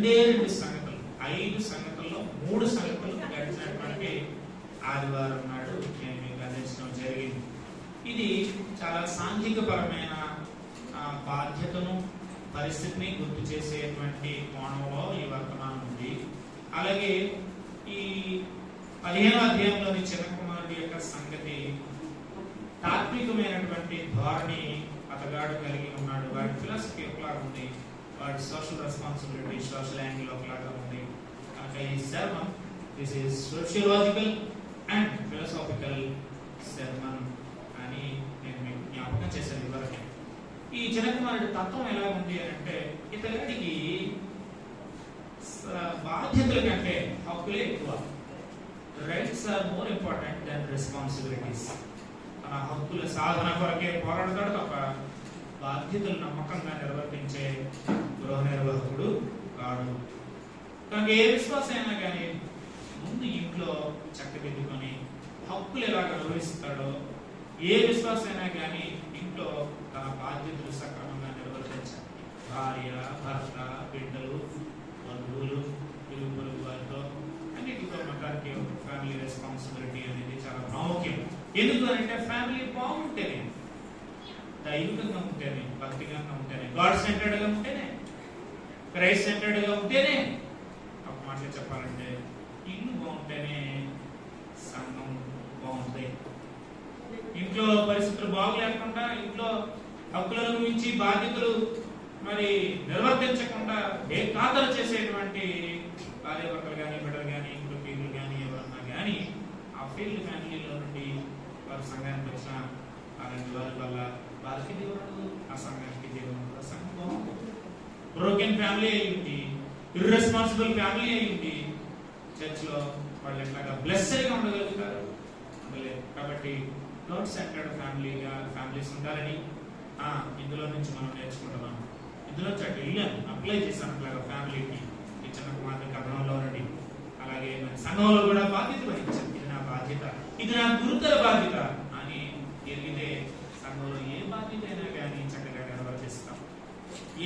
రెండు సంగతులు, 5 సంగతుల్లో 3 సంగతులు గడిచినటువంటి ఆదివారం నాడు నేను మీకు అందించడం జరిగింది. ఇది చాలా సాంఘికపరమైన బాధ్యతను, పరిస్థితిని గుర్తు చేసేటువంటి కోణంలో ఈ వర్తమానం ఉంది. అలాగే ఈ 15వ అధ్యాయంలోని చిన్న కుమారుడి యొక్క సంగతి తాత్వికమైనటువంటి ధోరణి అతగాడు కలిగి ఉన్నాడు. వాడి ఫిలాసఫీ ఒకలాగా ఉంది, వాడి సోషల్ రెస్పాన్సిబిలిటీ, సోషల్ యాంగిల్ ఒకలాగా ఉంది. కనుక ఈ sermon this is sociological and philosophical sermon అని నేను మీకు జ్ఞాపకం చేశాను ఇవరకు. ఈ చిన్న కుమారుడి తత్వం ఎలా ఉంది అంటే, ఇతడికి బాధ్యతల కంటే హక్కులే ఎక్కువ. Rights are more important than responsibilities. తన హక్కుల సాధన కొరకే పోరాడతాడు తప్ప బాధ్యతలు నమ్మకంగా నిర్వర్తించే గృహ నిర్వాహకుడు కాడు. కనుక ఏ విశ్వాసం అయినా కానీ ముందు ఇంట్లో చక్కదిద్దుకొని హక్కులు ఎలా నిర్వహిస్తాడో, ఏ విశ్వాసం అయినా కానీ ఇంట్లో తన బాధ్యతలు సక్రమంగా నిర్వర్తించాలి. భార్య, భర్త, బిడ్డలు, బంధువులు, ఇరుగు పొరుగు వారితో అన్నిటితో మతానికి ఫ్యామిలీ రెస్పాన్సిబిలిటీ అనేది చాలా ప్రాముఖ్యం. ఎందుకు అంటే ఫ్యామిలీ బాగుంటేనే, దైవికంగా ఉంటేనే, భక్తిగంగా ఉంటేనే, గాడ్ సెంటర్డ్ గా ఉంటేనే, క్రైస్ట్ సెంటర్డ్ గా ఉంటేనే, ఒక మాటలో చెప్పాలంటే ఇల్లు బాగుంటేనే సంఘం బాగుంటుంది. ఇంట్లో పరిస్థితులు బాగులేకుండా, ఇంట్లో హక్కులను మించి బాధ్యతలు మరి నిర్వర్తించకుండా బేఖాతరు చేసేటువంటి భార్యాభర్తలు కానీ, బిడ్డలు కానీ, ఇంట్లో పీపుల్ కానీ, ఎవరన్నా కానీ ఆ ఫీల్డ్ ఫ్యామిలీలో నుండి వారి సంఘానికి వచ్చిన అలాంటి వారి వల్ల వారికి దేవుడు, ఆ సంఘానికి దేవుడు. ఆ సంఘం బాగుంటుంది. బ్రోకెన్ ఫ్యామిలీ అయ్యింది, ఇర్రెస్పాన్సిబుల్ ఫ్యామిలీ అయ్యింది, చర్చ్ లో వాళ్ళు ఎట్లాగా బ్లెస్సెడ్ గా ఉండగలుగుతారు. కాబట్టి గాడ్ సెంటర్డ్ ఫ్యామిలీస్ ఉండాలని ఇందులో నుంచి మనం నేర్చుకుంటున్నాం. ఇందులో వెళ్ళాను, అప్లై చేశాను అట్లాగా ఫ్యామిలీకి. ఈ చిన్న కుమార్తె కథనంలో నుండి అలాగే సంఘంలో కూడా బాధ్యత వహించాను. ఇది నా బాధ్యత, ఇది నా గురుతర బాధ్యత అని ఎరిగితే సంఘంలో ఏ బాధ్యత అయినా కానీ చక్కగా నిర్వర్తిస్తాం.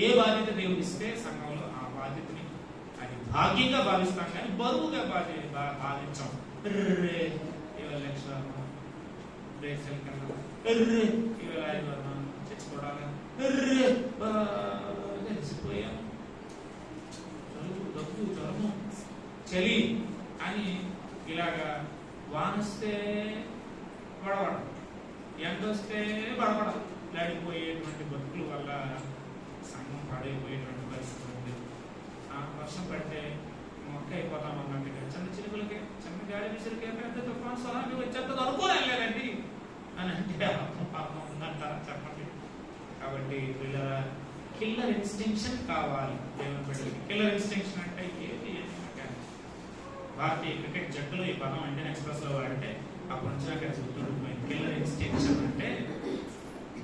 ఏ బాధ్యత దేవుడు ఇస్తే సంఘంలో ఆ బాధ్యతని అది భాగ్యంగా భావిస్తాం, కానీ బరువుగా భావించాం. చచ్చిపోవడాలి, చలి అని ఇలాగా వానొస్తే పడవడం, ఎండొస్తే పడవడం, లాడిపోయేటువంటి బతుకుల వల్ల సంఘం పాడైపోయేటువంటి పరిస్థితి ఉంది. వర్షం పడితే మొక్క అయిపోతాం అన్నట్టుగా చిన్న చిలుకలకే, చిన్న గాలి విసురుకే పెద్ద తుఫాను సహాయం వచ్చేంత అనుకోలేదండి అని అంటే పాపం ఉందంటారా చెప్పండి. కాబట్టి పిల్లల కిల్లర్ ఇన్స్టింక్షన్ కావాలి దేవుని బిడ్డలకి. కిల్లర్ ఇన్స్టింక్షన్ అంటే ఏది? భారతీయ క్రికెట్ జట్టులో ఈ పదం ఇండియన్ ఎక్స్ప్రెస్ లో వాడితే అప్పుడు నుంచి నాకు గుర్తుండిపోయింది. కిల్లర్ ఇన్స్టింక్షన్ అంటే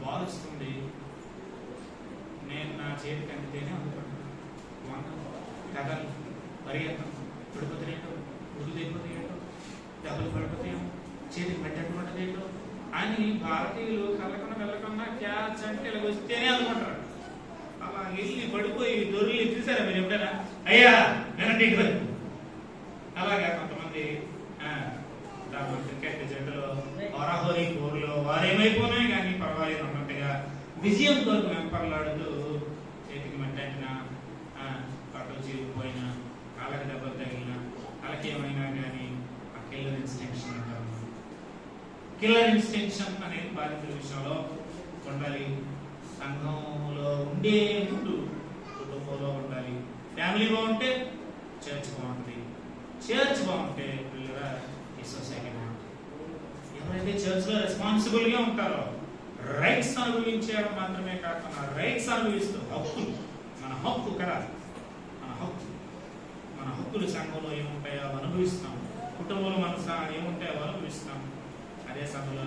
బాల్ వస్తుంది, నేను నా చేతికి అందితేనే అందుకుంటాను, కథలు పరిగెత్తం, పడిపోతాయేటో, ఉరుగు దిగిపోతాయేటో, డబ్బులు పడిపోతాయేమో, చేతికి పెట్టేటువంటి ఏంటో అని భారతీయులు కళ్ళకుండా వెళ్ళకుండా క్యాచ్ అంటే ఇలా వస్తేనే అనుకుంటారు. అలా వెళ్ళి పడిపోయి దొరికి చూసారా మీరు ఎప్పుడైనా? అయ్యా వినండి, అలాగా కొంతమంది క్రికెట్ జట్టులో హోరాహోరీ కోర్లో వారేమైపోయినాయి కానీ పర్వాలేదు అన్నట్టుగా విజయం కొరకు వెంపర్లాడుతూ చేతికి మట్టంటిన, పట్టలు చీలిపోయినా, కాళ్ళకి దెబ్బలు తగిలిన, వాళ్ళకి ఏమైనా కానీ ఆ కిల్లర్ ఇన్స్టింక్షన్ అంటారు. కిల్లర్ ఇన్స్టింక్షన్ అనేది బాధితుల విషయంలో ఉండాలి. సంఘంలో ఉండే ముందు కుటుంబంలో ఉండాలి. ఫ్యామిలీ బాగుంటే చర్చ్ బాగుంటుంది, చర్చ్ బాగుంటే పిల్లల ఈ సొసైటీ బాగుంటుంది. ఎవరైతే చర్చ్ లో రెస్పాన్సిబుల్ గా ఉంటారో, రైట్స్ అనుభవించడం మాత్రమే కాకుండా రైట్స్ అనుభవిస్తూ హక్కులు, మన హక్కు కదా, మన హక్కులు సంఘంలో ఏముంటాయో అవి అనుభవిస్తాం, కుటుంబంలో మన ఏముంటాయో అవి అనుభవిస్తాం. అదే సమయంలో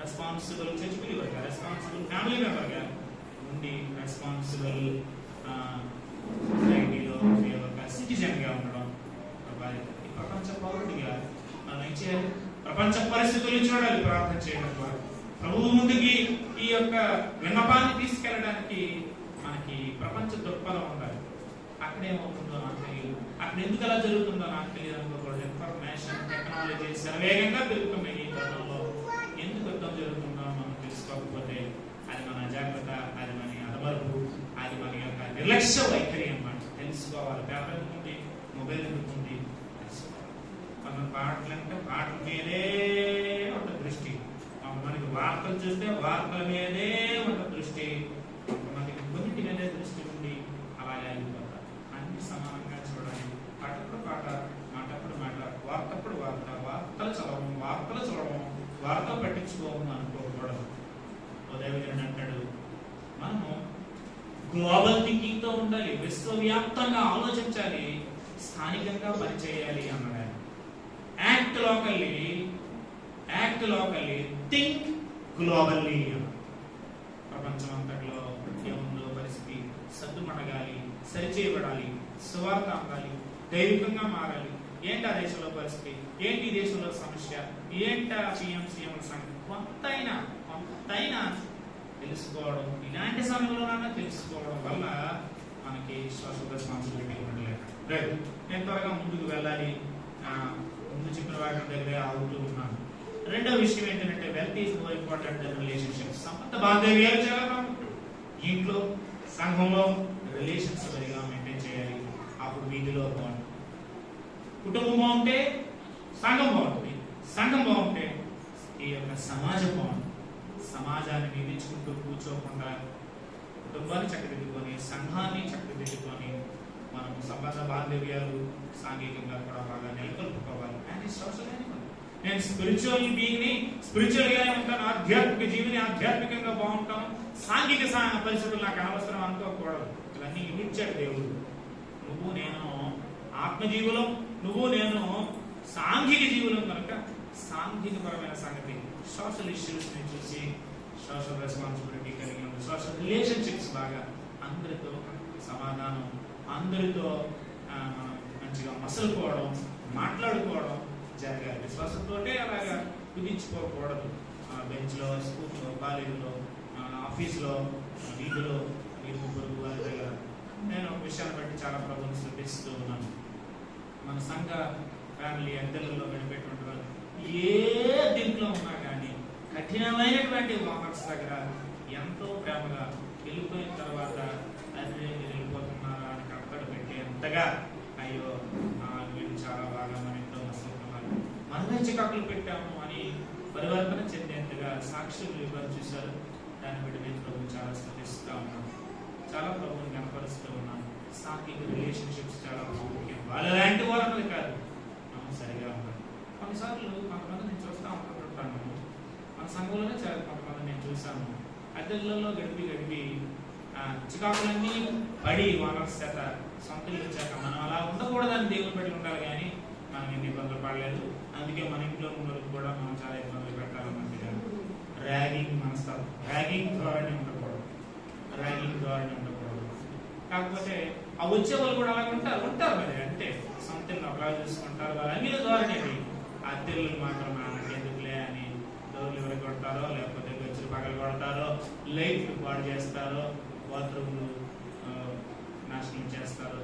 రెస్పాన్సిబుల్ చర్చ్ బిలీవర్ గా, రెస్పాన్సిబుల్ ఫ్యామిలీ మెంబర్ గా ఉండి, రెస్పాన్సిబుల్ సొసైటీలో ఒక సిటిజన్ గా ఉండడం బాధ్యత. ఈ ప్రపంచ పౌరుడిగా మనం ఏం చేయాలి? ప్రపంచ పరిస్థితులు చూడాలి, ప్రార్థన చేయడం ద్వారా ప్రభువు ముందుకి ఈ యొక్క విన్నపాన్ని తీసుకెళ్ళడానికి మనకి ప్రపంచ దృక్పథం ఉండాలి. ఆ అక్కడేమవుతుందో నాకు తెలియదు, అక్కడ ఎందుకు అలా జరుగుతుందో నాకు తెలియదు అనుకోకూడదు. ఇన్ఫర్మేషన్ టెక్నాలజీ శరవేగంగా పెరుగుతున్న ఈ తరుణంలో ఎందుకు యుద్ధం జరుగుతుందో మనం తెలుసుకోకపోతే అది మన అజాగ్రత్త, అది మన అదమరుపు, అది మన యొక్క నిర్లక్ష్య వైఖరి అన్నమాట. తెలుసుకోవాలి. పేపర్ ఎందుకుంది, మొబైల్ ఎందుకుంది తెలుసుకోవాలి. మన పాటలంటే పాటల మీదే ఉంటుంది దృష్టి, మనకి వార్తలు చూస్తే వార్తల మీదే ఉంటుంది దృష్టి, మనకి కొన్నింటి మీదే దృష్టి ఉండి అలాగే అయిపోతారు. అన్ని సమానంగా చూడాలి. పాటప్పుడు పాట, మాటప్పుడు మాట, వార్తప్పుడు వార్త, వార్తలు చదవడం, వార్త పట్టించుకోము అనుకోకూడదు. ఉదయవిజన్ అంటాడు, మనము గ్లోబల్ థింకింగ్ తో ఉండాలి, విశ్వవ్యాప్తంగా ఆలోచించాలి, స్థానికంగా పనిచేయాలి అన్నాడు. Act locally, think globally. ప్రపంచం అంతట్లో ఏముందో పరిస్థితి సద్దుమణగాలి, సరిచేయబడాలి, సువార్త అందాలి, దైవికంగా మారాలి. ఏంటి ఆ దేశంలో పరిస్థితి, ఏంటి ఈ దేశంలో సమస్య, ఏంటి ఆ పిఎంసీఎం సంగతి కొంతైనా తెలుసుకోవడం, ఇలాంటి సమయంలోనైనా తెలుసుకోవడం వల్ల మనకి సోషల్ రెస్పాన్సిబిలిటీ ఉండలేదు. నేను త్వరగా ముందుకు వెళ్ళాలి, ముందు చెప్పిన వాటి దగ్గర ఆగుతూ ఉన్నాను. రెండో విషయం ఏంటంటే wealth is more important than relationships. సంబంధ బాంధవ్యాలు చాలా ప్రాముఖ్యం. ఇంట్లో, సంఘంలో రిలేషన్స్ సరిగా మెయింటైన్ చేయాలి. అప్పుడు వీధిలో బాగుంటుంది. కుటుంబం బాగుంటే సంఘం బాగుంటుంది, సంఘం బాగుంటే ఈ యొక్క సమాజం బాగుంటుంది. సమాజాన్ని నిందించుకుంటూ కూర్చోకుండా కుటుంబాన్ని చక్కదిద్దుకొని, సంఘాన్ని చక్కదిద్దుకొని మనం సంబంధ బాంధవ్యాలు సాంఘికంగా కూడా బాగా నెలకొల్పుకోవాలి. And social animal. నేను స్పిరిచువల్ బీయింగ్ ని స్పిరిచువల్ గానే ఉంటాను, ఆధ్యాత్మిక జీవిని ఆధ్యాత్మికంగా బాగుంటాను, సాంఘిక పరిస్థితులు నాకు అనవసరం అనుకోకూడదు. ఇవన్నీ ఇచ్చాడు దేవుడు. నువ్వు నేను ఆత్మజీవులం, నువ్వు నేను సాంఘిక జీవులం కనుక సాంఘికపరమైన సంగతి, సోషల్ ఇష్యూస్ ని చూసి సోషల్ రెస్పాన్సిబిలిటీ కలిగి ఉంది. సోషల్ రిలేషన్షిప్స్ బాగా అందరితో సమాధానం, అందరితో మనం మంచిగా మసలుకోవడం, మాట్లాడుకోవడం జరగాలి. విశ్వాసంతోటే అలాగా కుదించుకోకూడదు. బెంచ్లో, స్కూల్లో, కాలేజీలో, ఆఫీసులో, వీధిలో, వీధి పొరుగు వారి దగ్గర. నేను ఒక విషయాన్ని బట్టి చాలా ప్రభుత్వం స్థుతిస్తూ ఉన్నాను. మన సంఘ ఫ్యామిలీ అద్దెలలో గడిపేటువంటి వాళ్ళు ఏ దీంట్లో ఉన్నా కానీ కఠినమైనటువంటి వామర్స్ దగ్గర ఎంతో ప్రేమగా వెళ్ళిపోయిన తర్వాత అదే మీరు వెళ్ళిపోతున్నారా అని కట్టడి పెట్టేంతగా అయ్యో వీళ్ళు చాలా బాగా మన ఇంట్లో మసలుతున్నారు, మనమే చికాకులు పెట్టాము అని పరివర్తన చెందేంతగా సాక్షులు ఇవ్వని చూశారు. దాన్ని బట్టి నేను ప్రభు చాలా స్థుతిస్తూ ఉన్నాను, చాలా ప్రభుత్వం కనపరుస్తూ ఉన్నాను. సాంఘిక రిలేషన్షిప్స్ చాలా ప్రాముఖ్యం. వాళ్ళలాంటి వారు అన్నది కాదు, మనం సరిగా ఉండాలి. కొన్నిసార్లు కొంతమంది నేను చూస్తూ ఉంటుంటాను, మన సంఘంలోనే చాలా కొంతమంది నేను చూశాను, అద్దెలలో గడిపి చికాకులన్నీ పడి వానర్స్ చేత సొంతలు ఇచ్చాక మనం అలా ఉండకూడదని దేవుని బట్టి ఉండాలి. కానీ మనం ఎన్ని ఇబ్బందులు పడలేదు. అందుకే మన ఇంట్లో ఉన్నవారికి కూడా మనం చాలా ఇబ్బందులు పెట్టాలన్నట్టుగా ర్యాగింగ్ మనస్తత్వం, ర్యాగింగ్ ధోరణి ఉండకూడదు. కాకపోతే ఆ వచ్చే వాళ్ళు కూడా అలాగే ఉంటారు మరి. అంటే సొంతంగా ఒకలా చూసుకుంటారు, వాళ్ళు అన్ని ధోరణి. ఆ తెల్లు మాత్రం ఎందుకులే అని డోర్లు ఎవరు కొడతారో, లేకపోతే గచ్చులు పగలు కొడతారో, లైట్లు పాడు చేస్తారో, బాత్రూమ్లు నాశనం చేస్తారు.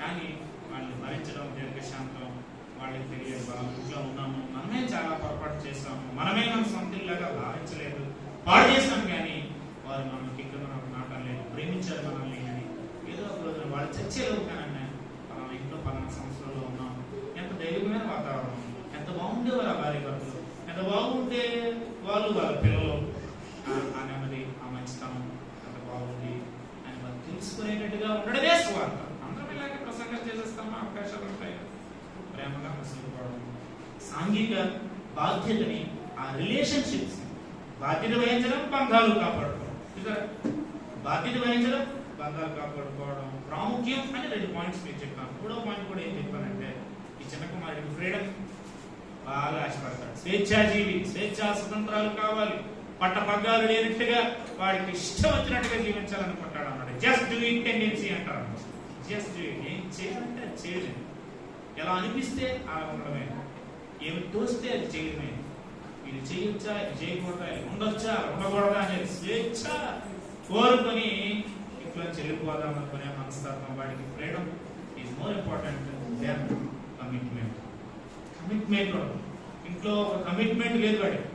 కానీ వాళ్ళని భరించడం దీర్ఘశాంతం వాళ్ళకి తెలియదు. బాబు ఇంట్లో ఉన్నాము, మనమే చాలా పొరపాటు చేస్తాము, మనమే మన సొంతలాగా భావించలేదు, పాడు చేస్తాం. కానీ వారు మనకి ఇక్కడ మనకు నాటలేదు, ప్రేమించారు మనల్ని అని. ఏదో ఒక రోజున వాళ్ళు చచ్చేలోపు కానీ మనం ఇంట్లో 10 సంవత్సరాల్లో ఉన్నాం, ఎంత ధైర్యమైన వాతావరణం, ఎంత బాగుండేవారు ఆ భార్య భర్తలు, ఎంత బాగుంటే వాళ్ళు వాళ్ళ పిల్లలు, ఆ నెమ్మది, ఆ మంచితనం ఎంత బాగుంది అని వాళ్ళు తెలుసుకునేటట్టుగా ఉండడమే స్వార్థ. అందరం ఇలాగే ప్రసంగం చేసేస్తామా, అవకాశాలు ఉంటాయి. ప్రేమగా మసలుకోవడం, సాంఘిక బాధ్యతని, ఆ రిలేషన్షిప్స్ బాధ్యత వహించడం, బంధాలు కాపాడుకోవడం. బాధ్యత వహించడం, బంధాలు కాపాడుకోవడం ప్రాముఖ్యం అని 2 పాయింట్స్ మీరు చెప్పాను. 3వ పాయింట్ కూడా ఏం చెప్పానంటే, ఈ చిన్న కుమారుడికి ఫ్రీడమ్ బాగా ఆశపడతాడు. స్వేచ్ఛాజీవి, స్వేచ్ఛా స్వతంత్రాలు కావాలి, పట్టపగ్గాలు లేనట్టుగా వాడికి ఇష్టం వచ్చినట్టుగా జీవించాలనుకుంటాడు అన్నాడు. జస్ట్ డూ ఇట్ టెండెన్సీ అంటారు. జస్ట్ డూ ఇట్, ఏం చేయాలంటే అది చేయలేదు, ఎలా అనిపిస్తే అలా ఉండడమే, ఏమి తోస్తే అది చేయడమే. ఇది చేయొచ్చా, ఇది చేయకూడదా, ఇది ఉండొచ్చా, ఉండకూడదా అనేది స్వేచ్ఛ కోరుకొని ఇంట్లో చెల్లిపోదాం అనుకునే మనస్తత్వం వాడికి freedom is more important than commitment. Commitment ఇంట్లో ఒక కమిట్మెంట్ లేదు వాడికి,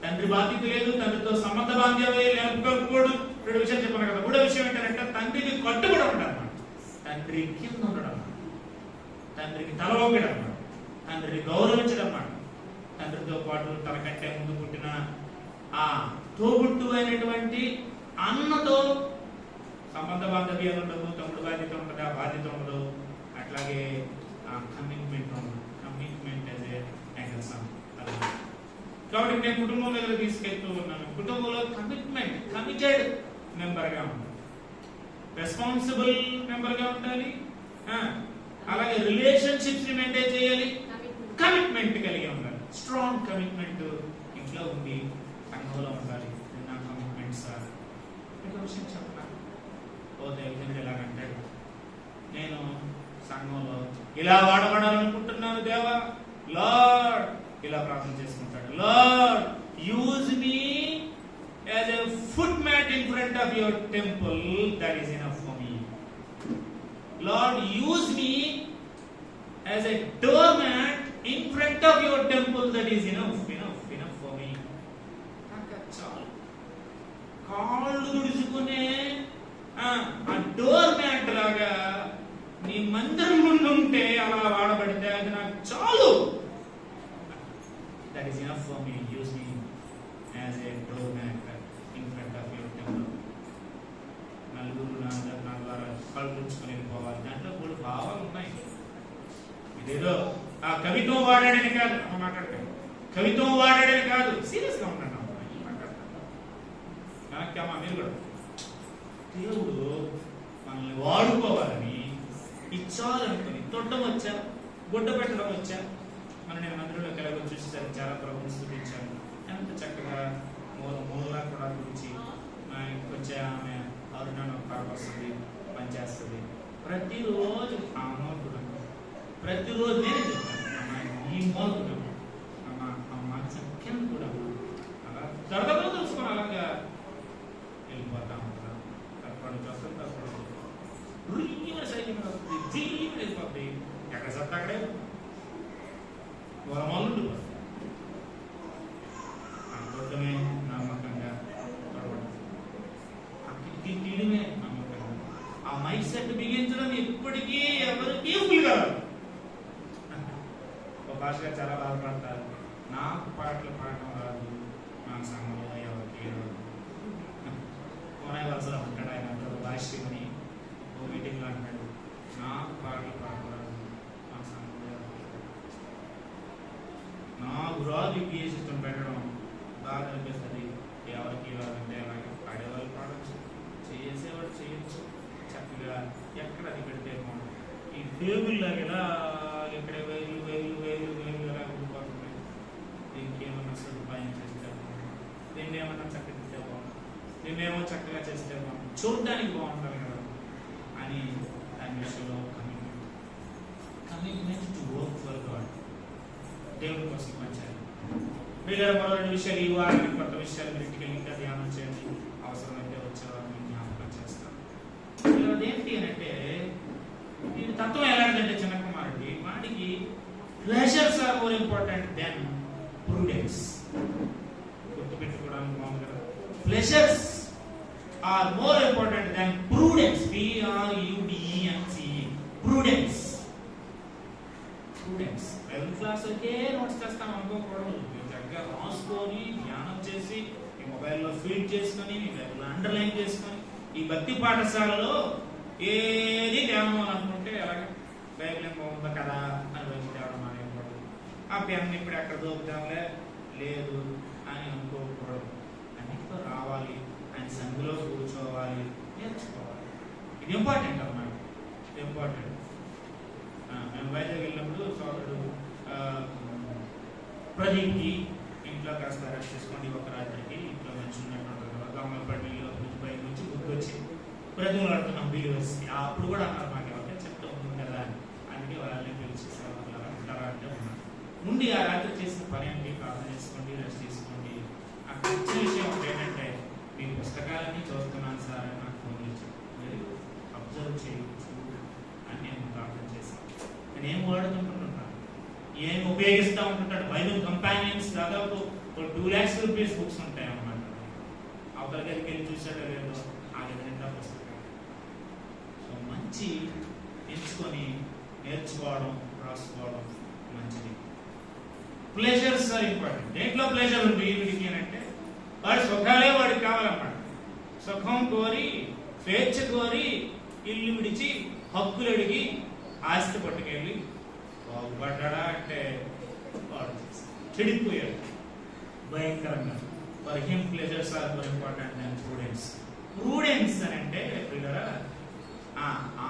తండ్రి బాధ్యత లేదు, తండ్రితో సంబంధ బాధ్యత లేకపోడు. రెండు విషయాలు చెప్పాను కదా. మూడో విషయం ఏంటంటే తండ్రికి కట్టుబడి ఉంటాడు అన్నమాట. తండ్రి కింద ఉండడం అన్నమాట, తండ్రికి తల ఒగ్గడం అన్నమాట, తండ్రిని గౌరవించడం అన్నమాట. తండ్రితో పాటు తనకంటే ముందు పుట్టిన ఆ తోబుట్టు అయినటువంటి అన్నతో సంబంధ బాంధవ్యాలు ఉండదు, తమ్ముడు బాధ్యత ఉండదు, ఆ బాధ్యత ఉండదు. అట్లాగే ఆ కమిట్మెంట్ ఉండదు. Commitment as a son. కాబట్టి నేను కుటుంబం దగ్గర తీసుకెళ్తూ ఉన్నాను. కుటుంబంలో కమిట్మెంట్, కమిటెడ్ మెంబర్ గా ఉండాలి, రెస్పాన్సిబుల్ మెంబర్ గా ఉండాలి. అలాగే రిలేషన్షిప్స్ ని మెయింటైన్ చేయాలి, కమిట్మెంట్ కలిగి ఉండాలి. స్ట్రాంగ్ కమిట్మెంట్ ఇంట్లో ఉంది, సంఘంలో ఉండాలి. నా కమిట్మెంట్ సార్ ఒక విషయం చెప్పనా, ఓ దేవుడు ఎలాగంటాడు, నేను సంఘంలో ఇలా వాడబడాలనుకుంటున్నాను దేవా, లార్డ్ ఇలా ప్రార్థన చేసుకుంటాడు. Lord use me as a foot mat in front of your temple, that is enough for me. Lord use me as a door mat in front of your temple, that is enough for me. చాలు. కాళ్ళు తుడుచుకునే ఆ door mat లాగా నీ మందిరం ముందు ఉంటే అలా వాడబడితే అది నాకు చాలు. That is enough for me. Use me as a doormat in front of your temple. నలుగురు నా ద్వారా కళ్ళు తుడుచుకుని వెళ్ళిపోవాలి. దాంట్లో మూడు భావాలు ఉన్నాయి. ఇదేదో ఆ కవిత్వం వాడాడని కాదు, మాట్లాడతాను. కవిత్వం వాడాడని కాదు, సీరియస్ గా ఉన్నాను మాట్లాడతాను. నాకమ్మా మీరు కూడా దేవుడు మనల్ని వాడుకోవాలని ఇచ్చాలనుకుని తొట్టం వచ్చా, గుడ్డ పెట్టడం వచ్చా, నేను మందిరంలో కలిగి చూసేసరికి చాలా ప్రభుత్వం స్థుతించాను. ఎంత చక్కగా మూలలా కూడా గురించి వచ్చే ఆమె అరుణాన్ని పరపరుస్తుంది, పనిచేస్తుంది. ప్రతిరోజు ఆ మూలకుడు, ప్రతిరోజు నేను చెప్తాను ఈ మూలకుడు ఆ మంచం కింద కూడా అలా దొరకదో తెలుసుకొని అలాగా వెళ్ళిపోతా ఉంటాను. తప్పడు చూస్తాం, తప్పడు సైకిల్ జీవి వెళ్ళిపోతుంది. ఎక్కడ సత్తా అక్కడే వరమాలు అనుకోవటమే నమ్మకంగా అక్కడికి తీయడమే నమ్మకంగా. ఆ మైక్ సెట్ బిగించడం ఎప్పటికీ ఎవరికి ఫుల్ కాదు. ఒక భాషగా చాలా బాధపడతారు, నాకు పాటలు పాడటం రాదు, నా సంఘంలో ఎవరికి రాదు. కోనే వలసలో అంటాడు ఆయన, భాష్యమని ఓ మీటింగ్లో అంటాడు, నాకు పాటలు పాడటం రాదు, నా సంఘంలో నాకు రాదు. ఈ సిస్టం పెట్టడం బాగా అనిపిస్తుంది. ఎవరికి రాదంటే అలాగే పాడేవాళ్ళు పాడచ్చు, చేసేవాడు చేయొచ్చు చక్కగా. ఎక్కడ అది పెడితే ఈ టేబుల్ లాగా ఇక్కడ వేలు వేలు వేలు వేలు ఎలా ఉండిపోతున్నాయి. దీనికి ఏమన్నా సదుపాయం చేస్తే బాగుంటుంది, దీన్ని ఏమన్నా చక్కదిద్దే బాగుంటుంది, దీన్ని ఏమో చక్కగా చేస్తే బాగుంటుంది, చూడడానికి బాగుంటుంది కదా అని దాని విషయంలో commitment to work for God, దేవుడి కోసం పనిచేయాలి. మీరు మరో రెండు విషయాలు ఈ వారానికి కొత్త విషయాలు మీరు ఇంటికి ఇంకా ధ్యానం చేయండి. అవసరమైతే వచ్చే వారిని జ్ఞాపకం చేస్తాను. ఏంటి అని అంటే దీని తత్వం ఎలాంటిదంటే, చిన్న కుమారుడి వాడికి pleasures are more important than prudence. గుర్తుపెట్టుకోవడానికి బాగుంది కదా. Pleasures are more important than prudence. PRUDENCE. Prudence. Students Bible class ఒకే నోట్స్ చేస్తాం అనుకోకూడదు. మీరు చక్కగా రాసుకొని ధ్యానం చేసి మీ మొబైల్లో ఫీడ్ చేసుకొని మీ బైబిల్ అండర్లైన్ చేసుకొని ఈ భక్తి పాఠశాలలో ఏది ధ్యానం అనుకుంటే అలాగే బైబిల్ ఏం బాగుందా కదా అని బైబిల్ తేవడం అనేకూడదు. ఆ పెన్ ఇప్పుడు ఎక్కడ దొరుకుతాంలే లేదు అని అనుకోకూడదు. అన్నిటితో రావాలి, ఆయన సంధిలో కూర్చోవాలి, నేర్చుకోవాలి. ఇది ఇంపార్టెంట్ అన్నమాట, ఇంపార్టెంట్. మేము వైజాగ్ వెళ్ళినప్పుడు సోదరుడు ప్రదీప్కి ఇంట్లో కాస్త రెస్ట్ చేసుకోండి ఒక రాత్రికి, ఇంట్లో మంచి ఉన్నట్టు గమ్మపడి బయట నుంచి గుర్తొచ్చి ప్రతిమలాడుతున్నాం బిలీవర్స్కి. అప్పుడు కూడా అన్నారు మాకు ఎవరికే చెప్తూ ఉంది కదా, అందుకే వాళ్ళని పిలిచి ఉంటారా అంటే ఉన్నారు. ఉండి ఆ రాత్రి చేసిన పని అండి, ప్రార్థన చేసుకోండి, రెస్ట్ తీసుకోండి. అక్కడ ఇచ్చిన విషయం ఏంటంటే మీ పుస్తకాలన్నీ చూస్తున్నాను సార్ అని నాకు ఫోన్ ఇచ్చాను. వెరీ నేను ఏం వాడుతుంటున్నాను, ఏం ఉపయోగిస్తూ ఉంటుంటాడు. బైబిల్ కంపానియన్స్ దాదాపు 2 lakhs రూపీస్ బుక్స్ ఉంటాయి అన్నమాట. అవతల దగ్గరికి వెళ్ళి చూసాడో లేదో ఆ విధంగా పుస్తకం. సో మంచి ఎంచుకొని నేర్చుకోవడం, రాసుకోవడం మంచిది. Pleasures are important. దేంట్లో ప్లెజర్ ఉంది వీడికి అని అంటే వాడి సుఖాలే వాడికి కావాలన్నమాట. సుఖం కోరి, స్వేచ్ఛ కోరి, ఇల్లు విడిచి, హక్కులు అడిగి, ఆస్తి పట్టుకెళ్ళి బాగుపడ్డా అంటే వాడు చెడిపోయాడు భయంకరంగా. For him pleasures are more important than prudence. Prudence అని అంటే పిల్లరా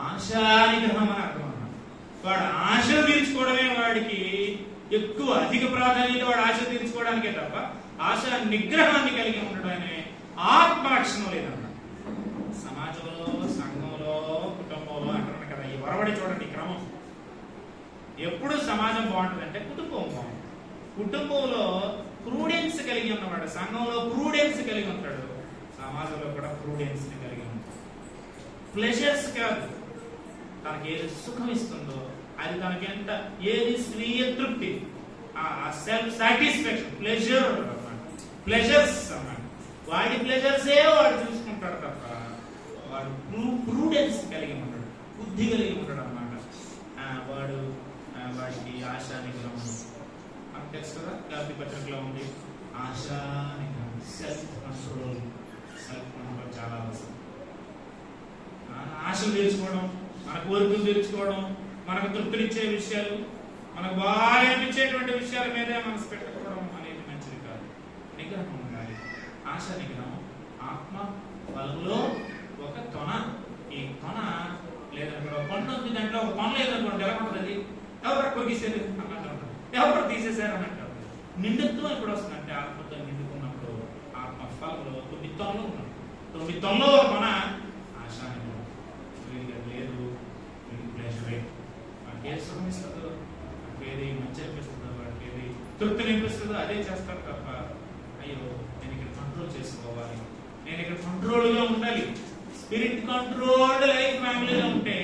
ఆశానిగ్రహం అని అర్థం అన్నమాట. వాడు ఆశ తీర్చుకోవడమే వాడికి ఎక్కువ అధిక ప్రాధాన్యత, వాడు ఆశ తీర్చుకోవడానికే తప్ప ఆశ నిగ్రహాన్ని కలిగి ఉండడం అనే ఆత్మలక్షణం లేదన్నమాట. సమాజంలో, సంఘంలో, కుటుంబంలో అంటున్నాను కదా, ఈ వరవడి చూడండి క్రమం. ఎప్పుడు సమాజం బాగుంటుందంటే కుటుంబం బాగుంటుంది. కుటుంబంలో ప్రూడెన్స్ కలిగి ఉన్నవాడు సంఘంలో ప్రూడెన్స్ కలిగి ఉంటాడు, సమాజంలో కూడా ప్రూడెన్స్ కలిగి ఉంటాడు. ప్లెజర్స్ కాదు, తనకి ఏది సుఖం ఇస్తుందో అది తనకి ఎంత, ఏది స్వీయ తృప్తి, సెల్ఫ్ సాటిస్ఫాక్షన్, ప్లెజర్ అన్నమాట. ప్లెజర్స్ అన్నమాట. వాడి ప్లెజర్సే వాడు చూసుకుంటాడు తప్ప వాడు ప్రూడెన్స్ కలిగి ఉంటాడు, బుద్ధి కలిగి ఉంటాడు అన్నమాట. వాడు వాడికి ఆశా నిగ్రహం మనకు తెలుసు కదా, గాంధీ పత్రికలో ఉంది. ఆశా నిగ్రహం, సెల్ఫ్ కంట్రోల్. సెల్ఫ్ కంట్రోల్ చాలా అవసరం. ఆశలు తీర్చుకోవడం, మన కోరికలు తీర్చుకోవడం, మనకు తృప్తినిచ్చే విషయాలు, మనకు బాగా అనిపించేటువంటి విషయాల మీదే మనసు పెట్టుకోవడం అనేది మంచిది కాదు. నిగ్రహం ఉండాలి. ఆశ నిగ్రహం ఆత్మ బలంలో ఒక తొన. ఈ తొన లేదనుకో కొండ ఉంది, దాంట్లో ఒక తొన లేదనుకోండి ఎలా ఉంటుంది, అది ఎవరు కొరికేసేది అన్నట్టు ఉంటుంది, ఎవరు తీసేసారు అన్నట్టు. నిండుత్వం ఎప్పుడు వస్తుందంటే ఆత్మతో నిండుకున్నప్పుడు ఆత్మ ఫలంలో 9 తొనలు ఉన్నాయి. 9 తొనలో ఒక తొన ఆశ నిగ్రహం. వీడికి లేదు, వీడికి ప్లెజరే. వాడికి ఏది సుఖం ఇస్తుందో, వాడికి ఏది మంచి అనిపిస్తుందో, వాడికి ఏది తృప్తిని అనిపిస్తుందో అదే చేస్తాడు తప్ప అయ్యో నేను ఇక్కడ కంట్రోల్ చేసుకోవాలి, నేను ఇక్కడ కంట్రోల్గా ఉండాలి. స్పిరిట్ కంట్రోల్డ్ లైఫ్ ఫ్యామిలీలో ఉంటే,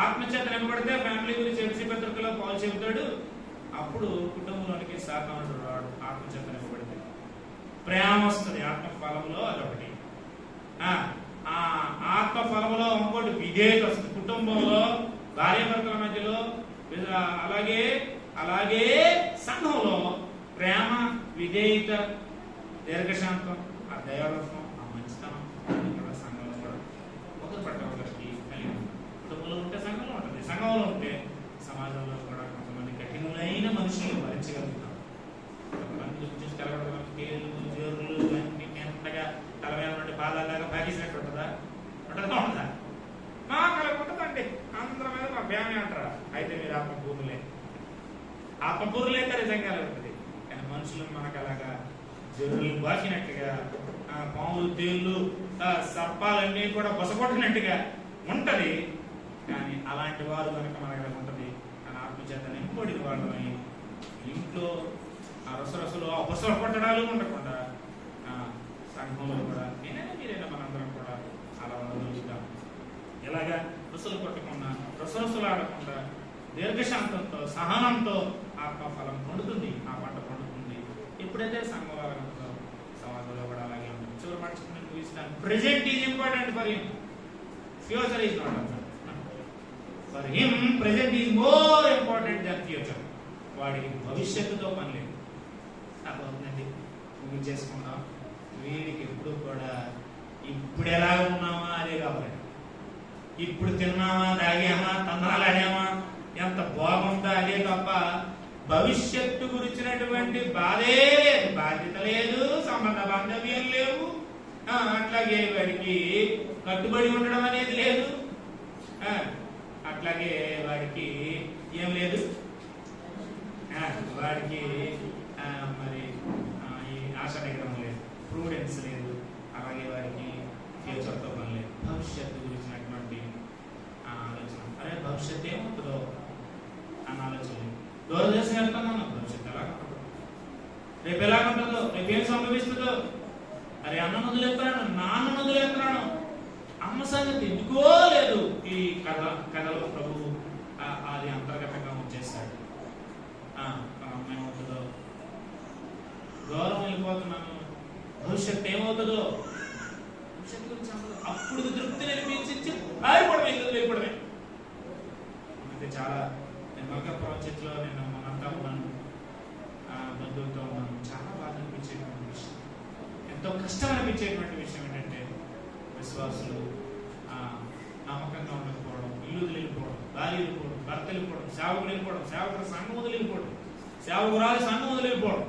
ఆత్మచేత నిలబడితే ఫ్యామిలీ గురించి ఎఫ్సీ పత్రికలో పౌలు చెబుతాడు. అప్పుడు కుటుంబంలోనికి సాతానుడు రాడు. ఆత్మచేత నిలబడితే ప్రేమ వస్తుంది. ఆత్మ ఫలంలో అదొకటి. ఆత్మ ఫలంలో ఇంకోటి విధేయత వస్తుంది. కుటుంబంలో భార్యాభర్తల మధ్యలో, అలాగే అలాగే సంఘంలో ప్రేమ, విధేయత, దీర్ఘశాంతం, ఆ దయాళత్వం, ఆ మంచితనం కూడా సంఘంలో కూడా ఒకరి పట్ల ఒకరికి కలిగి ఉంటుంది. కుటుంబంలో ఉంటే సంఘంలో ఉంటుంది, సంఘంలో ఉంటే సమాజంలో కూడా కొంతమంది కఠినమైన మనుషులు భరించగలుగుతాం. కొంతమంది చూసి కలగడం పేర్లు, జోరులు అన్ని ఎంతగా తలవేల నుండి పాదాలాగా బాగేసినట్టు ఉంటుందా? ఉంటుందా? ఉంటుందా? మాకు అలా ఉంటుందండి. అందరి మీద మా ఫ్యామిలీ అంటారా? అయితే మీరు ఆత్మపూర్లే. ఆత్మపూర్లే నిజంగా ఉంటుంది. కానీ మనుషులు మనకు అలాగా జరువులు బాకినట్టుగా, పాములు, తేళ్లు, సర్పాలన్నీ కూడా బసగొట్టినట్టుగా ఉంటది. కానీ అలాంటి వారు కనుక మనకు ఉంటుంది. కానీ ఆత్మచేత నింపబడిన వాళ్ళని ఇంట్లో ఆ రసరసలు, ఆ బసలు కొట్టడాలు ఉండకుండా సంఘంలో కూడా నేనైనా మీరైనా మనందరం కూడా అలా ఉండగలుగుతాం. ఎలాగా రుసులు కొట్టకుండా, రసరసులు ఆడకుండా, దీర్ఘశాంతంతో, సహనంతో ఆత్మఫలం పండుతుంది. ఆ పంట పండుతుంది. ఎప్పుడైతే సంఘంలో ఉంటుందో సమాజంలో కూడా అలాగే ఉంటుంది. చివరి పట్టుకుని చూపిస్తాను. Present is important for him, future is not. For him present is more important than future. వాడికి భవిష్యత్తుతో పని లేదు. అర్థమవుతుందండి? చేసుకుందాం. వీడికి ఎప్పుడు కూడా ఇప్పుడు ఎలా ఉన్నామా అదే కావాలి. ఇప్పుడు తిన్నామా, తాగామా, తందనాలు ఆడామా, ఎంత బాగుందా అదే తప్ప భవిష్యత్తు గురించినటువంటి బాధే లేదు, బాధ్యత లేదు, సంబంధ బాంధవ్యం లేవు. అట్లాగే వాడికి కట్టుబడి ఉండడం అనేది లేదు. అట్లాగే వాడికి ఏం లేదు, వాడికి మరి ఈ ఆశ నిగ్రహం లేదు, ప్రూడెన్స్ లేదు. అలాగే వాడికి ఫ్యూచర్తో పని లేదు, భవిష్యత్తు గురించినటువంటి ఆలోచన. అరే భవిష్యత్తు ఏమవుతుందో అన్న ఆలోచన లేదు. దూరదేశం వెళ్తున్నాను, భవిష్యత్తు ఎలా ఉంటుందో, రేపు ఎలా ఉంటుందో, రేపు ఏం సంభవిస్తుందో. అరే అన్న వదిలేస్తున్నాను, నాన్న వదిలేస్తున్నాను, అమ్మ సంగతి ఎందుకో లేదు. ఈ కథలో ప్రభు అది అంతర్గతంగా వచ్చేసాడు. ఏమవుతుందో, దూరం వెళ్ళిపోతున్నాను, భవిష్యత్తు ఏమవుతుందో, భవిష్యత్తు గురించి అప్పుడు తృప్తి అనిపించి వెళ్ళిపోవడమే. అయితే చాలా నేను మల్కాపురం చర్చిలో నేను మనంతా ఉన్నాను, బంధువులతో ఉన్నాను. చాలా బాధ అనిపించేటువంటి విషయం, ఎంతో కష్టం అనిపించేటువంటి విషయం ఏంటంటే విశ్వాసులు నమ్మకంగా ఉండకపోవడం, ఇల్లు వెళ్ళిపోవడం, భార్య వెళ్ళిపోవడం, భర్త వెళ్ళిపోవడం, సేవకుడు వెళ్ళిపోవడం, సేవకుడు సంఘం వదిలి వెళ్ళిపోవడం, సేవకురాలు సంఘం వదిలి వెళ్ళిపోవడం,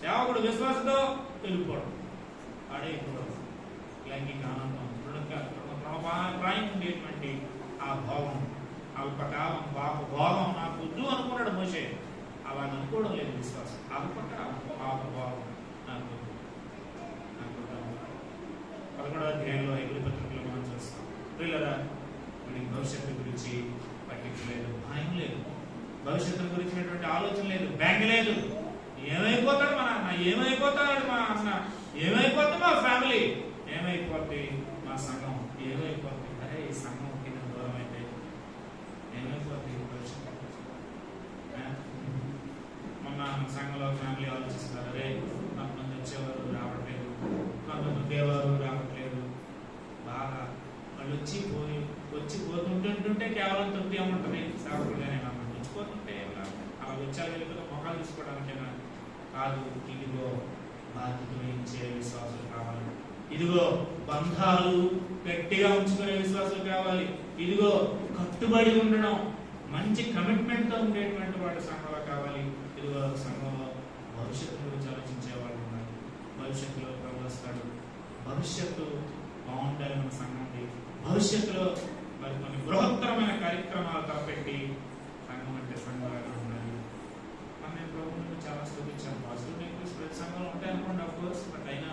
సేవకుడు విశ్వాసంతో వెళ్ళిపోవడం, పాడైపోవడం, లైంగిక ఆనందం, ప్రాయం ఉండేటువంటి ఆ భావం, అల్పకాలం భోగం నాకు వద్దు అనుకున్నాడు మోషే. అలా అనుకోవడం లేదు విశ్వాసం. అల్పకాలం భావం నాకు 11వ అధ్యాయంలో హెబ్రీ పత్రికలో మనం చూస్తాం. పిల్లరా, వీడికి భవిష్యత్తు గురించి పట్టింపు లేదు, భయం లేదు, భవిష్యత్తు గురించినటువంటి ఆలోచన లేదు, బ్యాంక్ లేదు. ఏమైపోతాడు మా నాన్న, ఏమైపోతాడు మా అన్న, ఏమైపోతుంది మా ఫ్యామిలీ, ఏమైపోద్ది మా సంఘం, ఏమైపోద్ది, అరే ఈ సంఘం కింద దూరం అయితే ఏమైపోద్ది భవిష్యత్తు. మొన్న సంఘంలో ఫ్యామిలీ ఆలోచిస్తున్నారు, అరే కొంతమంది వచ్చేవారు రావట్లేదు, కొంతమంది ఉండేవారు రావట్లేదు, బాగా వాళ్ళు వచ్చి పోతుంటుంటే కేవలం తృప్తి ఏముంటుంది, సేవకులుగానే వచ్చిపోతుంటే అలా వచ్చారు వెళ్ళిపోతే మొక్కలు తీసుకోవడానికైనా కాదు. ఇదిగో బాధ్యత వహించే విశ్వాసులు కావాలి, ఇదిగో బంధాలు గట్టిగా ఉంచుకునే విశ్వాసులు కావాలి, ఇదిగో కట్టుబడి ఉండడం, మంచి కమిట్మెంట్ తో ఉండేటువంటి వాడు సంఘంలో కావాలి. ఇదిగో సంఘంలో భవిష్యత్తు గురించి ఆలోచించే వాళ్ళు ఉన్నారు, భవిష్యత్తులో ప్రభు వస్తాడు, భవిష్యత్తు బాగుండాలి మన సంఘంకి, భవిష్యత్తులో మరి కొన్ని బృహత్తరమైన కార్యక్రమాలు తలపెట్టి సంఘం అంటే సంఘంగా ఉండాలి. నేను ప్రభుత్వం చాలా స్థుతించాను. పాజిటివ్ నెగిటివ్స్ ప్రతి సంఘంలో ఉంటాయి అనుకోండి, ఆఫ్ కోర్స్, బట్ అయినా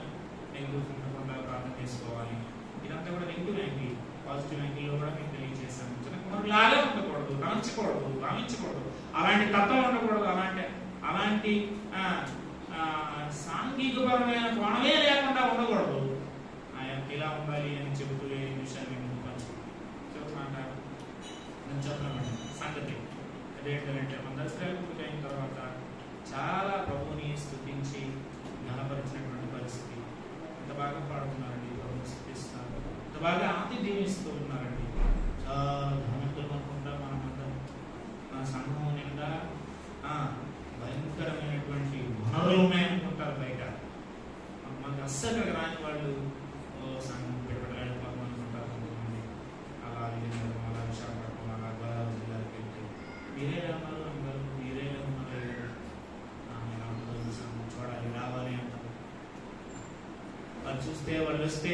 నెగిటివ్స్ ఉండకుండా ప్రార్థన చేసుకోవాలి. ఇదంతా కూడా నెగిటివ్ యాంగిల్. పాజిటివ్ యాంగిల్లో కూడా మీకు తెలియజేశాను. చిన్నకుమారు లాగే ఉండకూడదు, భావించకూడదు, అలాంటి తత్వం ఉండకూడదు, అలాంటి సాంఘికపరమైన కోణమే లేకుండా ఉండకూడదు. ఇలా ఉండాలి అని చెబుతూ ఏ విషయాన్ని చెబుతున్నమాట సంగతి అదేంటంటే మన దర్శనాలు పూర్తయిన తర్వాత చాలా ప్రభువుని స్తుతించి ఘనపరిచినటువంటి పరిస్థితి. ఎంత బాగా పాడుతున్నారండి, ప్రభుని స్తుతిస్తున్నారు, ఎంత బాగా ఆతిథ్యం ఇస్తూ ఉన్నారండి. చాలా ధనవంతులు అనుకుంటా మనమందరం. మన సంఘం నిండా భయంకరమైనటువంటి వనరులు ఉన్నాయనుకుంటారు బయట. మనకి అస్సలు రాని వాళ్ళు సంఘం పెట్టడానికి అనుకుంటారు కొంతమంది. అలా విజయనగరం, అలా విశాఖపట్నం, అలా గోదావరి జిల్లాకి వెళ్తే మీరే రామారు అందరూ, మీరే ఉన్నారు, సంఘం చూడాలి, రావాలి అంటారు. వాళ్ళు చూస్తే వాళ్ళు వస్తే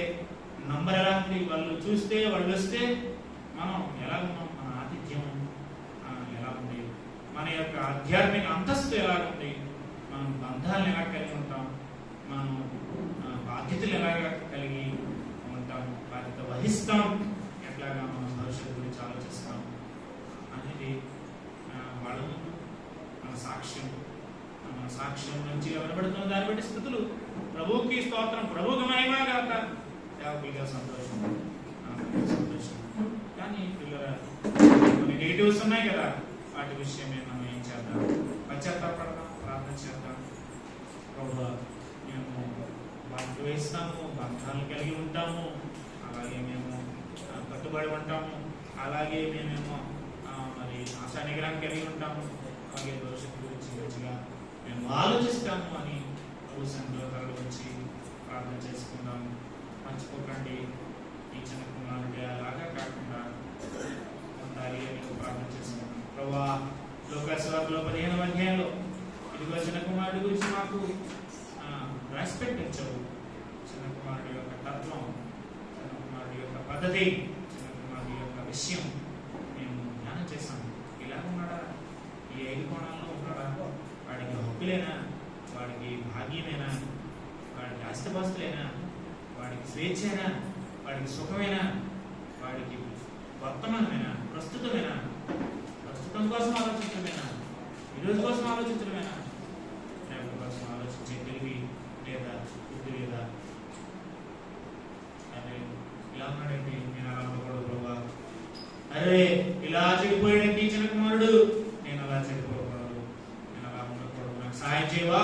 నంబర్ ఎలా ఉంది, వాళ్ళు చూస్తే వాళ్ళు వస్తే మనం ఎలా ఉన్నాం, మన ఆతిథ్యం ఎలా ఉంది, మన యొక్క ఆధ్యాత్మిక అంతస్తు ఎలా ఉంది, మనం బంధాలను ఎలా కలిగి ఉంటాం, మనం బాధ్యతలు ఎలాగా కలిగి ఉంటాం, బాధ్యత వహిస్తాం, ఎట్లాగా మనం భవిష్యత్తు గురించి ఆలోచిస్తాం అనేది వాళ్ళ ముందు మన సాక్ష్యం నుంచి వినబడుతున్న దాన్ని బట్టి స్థుతులు, ప్రభువుకి స్తోత్రం, ప్రభువుకి మహిమ గాక, సేవకులుగా సంతోషం. కానీ పిల్లల కొన్ని నెగిటివ్స్ ఉన్నాయి కదా, వాటి విషయమే మనం ఏం చేద్దాం, పశ్చాత్తాపడదాం, ప్రార్థన చేద్దాం. ప్రభువా, మేము వాటికి వేస్తాము, బంధాలు కలిగి ఉంటాము, అలాగే మేము కట్టుబడి ఉంటాము, అలాగే మేమేమో మరి ఆశా నిగ్రహం కలిగి ఉంటాము, అలాగే భవిష్యత్తు గురించి మంచిగా మేము ఆలోచిస్తాము అని సంఘంలో తరలి వచ్చి ప్రార్థన చేసుకుందాము. మర్చిపోకండి, ఈ చిన్న కుమారుడి అలాగా కాకుండా ఉండాలి అని ప్రార్థన చేసుకుంటాం. ప్రభువా, లోకాసువార్తలో 15వ అధ్యాయంలో ఇదిగో చిన్న కుమారుడి గురించి మాకు రెస్పెక్ట్ ఇచ్చావు. చిన్న కుమారుడి యొక్క తత్వం, చిన్న కుమారుడి యొక్క పద్ధతి, చిన్న కుమారుడి యొక్క విషయం మేము ధ్యానం చేశాము. ఇలా ఉన్నాడా, ఈ 5 కోణాల్లో ఉన్నాడా, వాడికి హక్కులేనా, వాడికి భాగ్యమేనా, వాడికి ఆస్తిపాస్తులేనా, వాడికి స్వేచ్ఛేనా, వాడికి సుఖమేనా, వాడికి వర్తమానమేనా, ప్రస్తుతం కోసం ఆలోచించడమేనా, ఈరోజు కోసం ఆలోచించడమేనా, రేపటి కోసం ఆలోచించే తెలివి లేదా బుద్ధి లేదా, అదే ఇలా ఉన్నాడంటే నేను అలా ఉండకూడదు ప్రభా, అరే ఇలా చెడిపోయాడండి చిన్న కుమారుడు, నేను అలా చెడిపోకూడదు, నేను అలా ఉండకూడదు, నాకు సహాయం చేయవా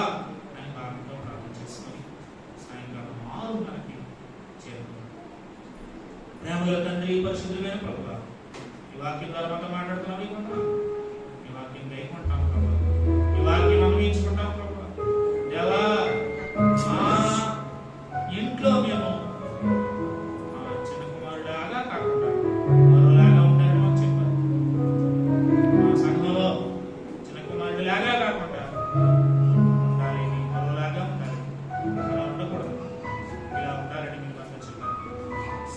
అని భావంతో ప్రార్థన చేసుకొని సాయంకాలం 6:30కి చేరుకున్నాను. ప్రేమల తండ్రి, పరిశుద్ధమైన ప్రభువా, ఈ వాక్యం ద్వారా మాతో మాట్లాడుతున్నాం, ఈ వాక్యం వేయకుంటాం ప్రభు, ఈ వాక్యం అనుభవించుకుంటాం ప్రభు. దేవా, మా ఇంట్లో మేము చిన్న కుమారులాగా కాకుండా మరోలాగా ఉంటారని మాకు చెప్పారు. మా సంఘంలో చిన్న కుమారుడిలాగా కాకుండా ఉండాలి, మరోలాగా ఉండాలి, అలా ఉండకూడదు, ఇలా ఉండాలని మీరు మాతో చెప్పారు.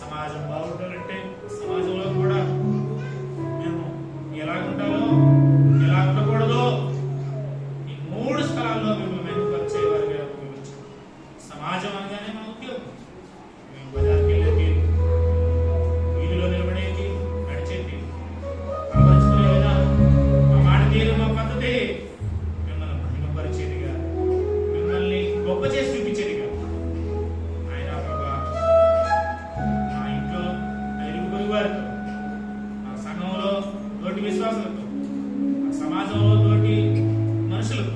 సమాజం బాగుండాలంటే సమాజంలో కూడా మేము ఎలా ఉండాలో ఎలా ఉండకూడదో ఈ 3 స్థలాల్లో మేము మెరుగుపరిచేవారిగా ఉపయోగించాం. సమాజం అనగానే మన ఉద్యోగం, మేము బజార్కి వెళ్ళేది, వీధిలో నిలబడేది, నడిచేది, కనబరుచుకునే విధానం, మా మాట తీరు, మా పద్ధతి మిమ్మల్ని మహిమపరిచేదిగా, మిమ్మల్ని గొప్ప చేసి చూపించేదిగా. ఆయన ప్రభా, మా ఇంట్లో ఇరుగు పొరుగు వారితో, మా సంఘంలో తోటి విశ్వాసులతో, మా సమాజంలో తోటి మనుషులతో,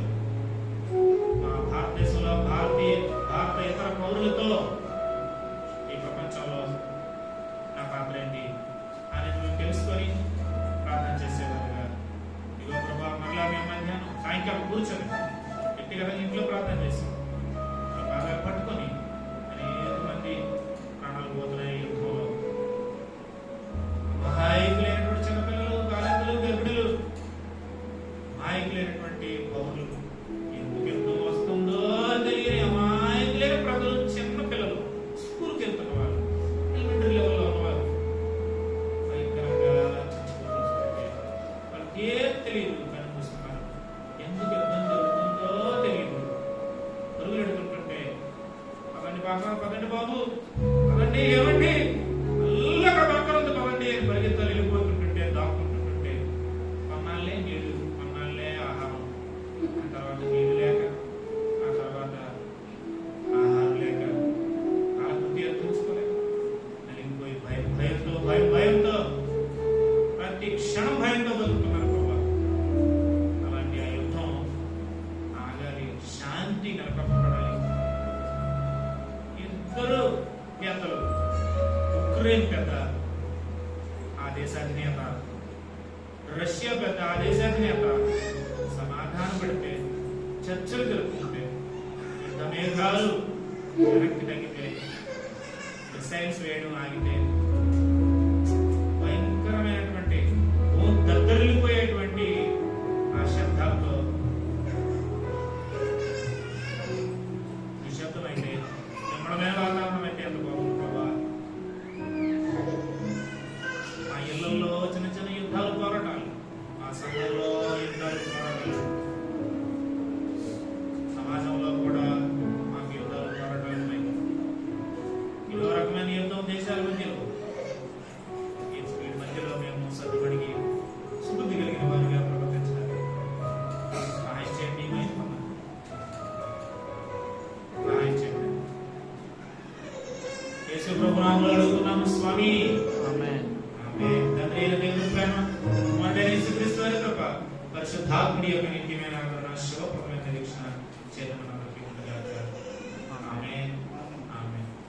మా భారతదేశంలో భారతేతర పౌరులతో, ఈ ప్రపంచంలో నా పాత్ర ఏంటి అనేది మేము తెలుసుకొని ప్రార్థన చేసేవారుగా. ఇదిగో ప్రభా, మరలా మేము మధ్యాహ్నం సాయంకాలం కూర్చొని వ్యక్తిగతంగా ఇంట్లో ప్రార్థన చేసాం. బాగా పట్టుకొని అనేక మంది ప్రాణాలు పోతున్నాయి యుద్ధంలో. అమాయకులైనటువంటి చిన్నపిల్లలు, బాలికలు, గర్భిణులు, అమాయకులైనటువంటి పౌరులు, ఎందుకు యుద్ధం వస్తుందో తెలియని అమాయకులైన ప్రజలు, చిన్న పిల్లలు, స్కూల్కి వెళ్తున్న వాళ్ళు, ఎలిమెంటరీ లెవెల్లో ఉన్నవారు భయంకరంగా చచ్చిపోతుంటే వాళ్ళకి ఏం తెలియదు, కానీ చూస్తున్నారు. ఎందుకు యుద్ధం జరుగుతుందో తెలియదు. పరుగులు ఎడుతుంటే పదండి బాబు, పదండి, ఏమండి అక్కడ పక్కన ఉంది, పదండి అని పరిగెత్తాలు వెళ్ళిపోతుంటుంటే, దాక్కుంటుంటే, కొన్నాళ్ళే నీళ్లు, కొన్నాళ్ళే ఆహారం, ఆ తర్వాత నీళ్లు లేక, ఆ తర్వాత ఆహారం లేక, కాలకృతి ఎత్తుంచుకోలేక నలిగిపోయి భయంతో ప్రతి క్షణం భయంతో బతుకుతున్నారు ప్రభా. అలాంటి ఆ యుద్ధం ఆగాలి, శాంతి నెలకొల్పబడాలి. ఇద్దరు నేతలు, ఉక్రెయిన్ పెద్ద ఆ దేశాధినేత, రష్యా పెద్ద ఆ దేశాధినేత సమాధానం పెడితే, చర్చలు జరుపుకుంటే, యుద్ధ మేఘాలు వెనక్కి తగ్గితే, మిసైల్స్ వేయడం ఆగితే, భయంకరమైనటువంటి దద్దరిల్లిపోయేటువంటి ఆ శబ్దాలతో నిశ్శబ్దమైతే, నిమ్మడమైన వాతావరణం అయితే ఎంత బాగుంది ప్రభా. మా ఇళ్లలో చిన్న చిన్న యుద్ధాలు, పోరాటాలు, మా సంఘంలో యుద్ధాలు, పోరాటాలు, సమాజంలో కూడా మాకు యుద్ధాలు, పోరాటాలు ఉన్నాయి. ఇదో రకమైన యుద్ధం దేశాల మధ్యలో, వీటి మధ్యలో మేము సర్దుబడికి సుబుద్ధి కలిగిన వారిగా ప్రవర్తించాలి. సహాయం చేయండి, సహాయం చేయండి. యేసు ప్రభు నామములో అడుగుతున్నాము స్వామి, ఆమేన్. ఆమేన్. తండ్రి అయిన దేవుని ప్రేమ, కుమారుడైన యేసుక్రీస్తు వారి కృప, పరిశుద్ధాత్ముడి యొక్క నిత్యమైన ఆదరణ, శివప్రభువైన నిరీక్షణ చేత మనందరికీ ఉండుగాక. ఆమేన్.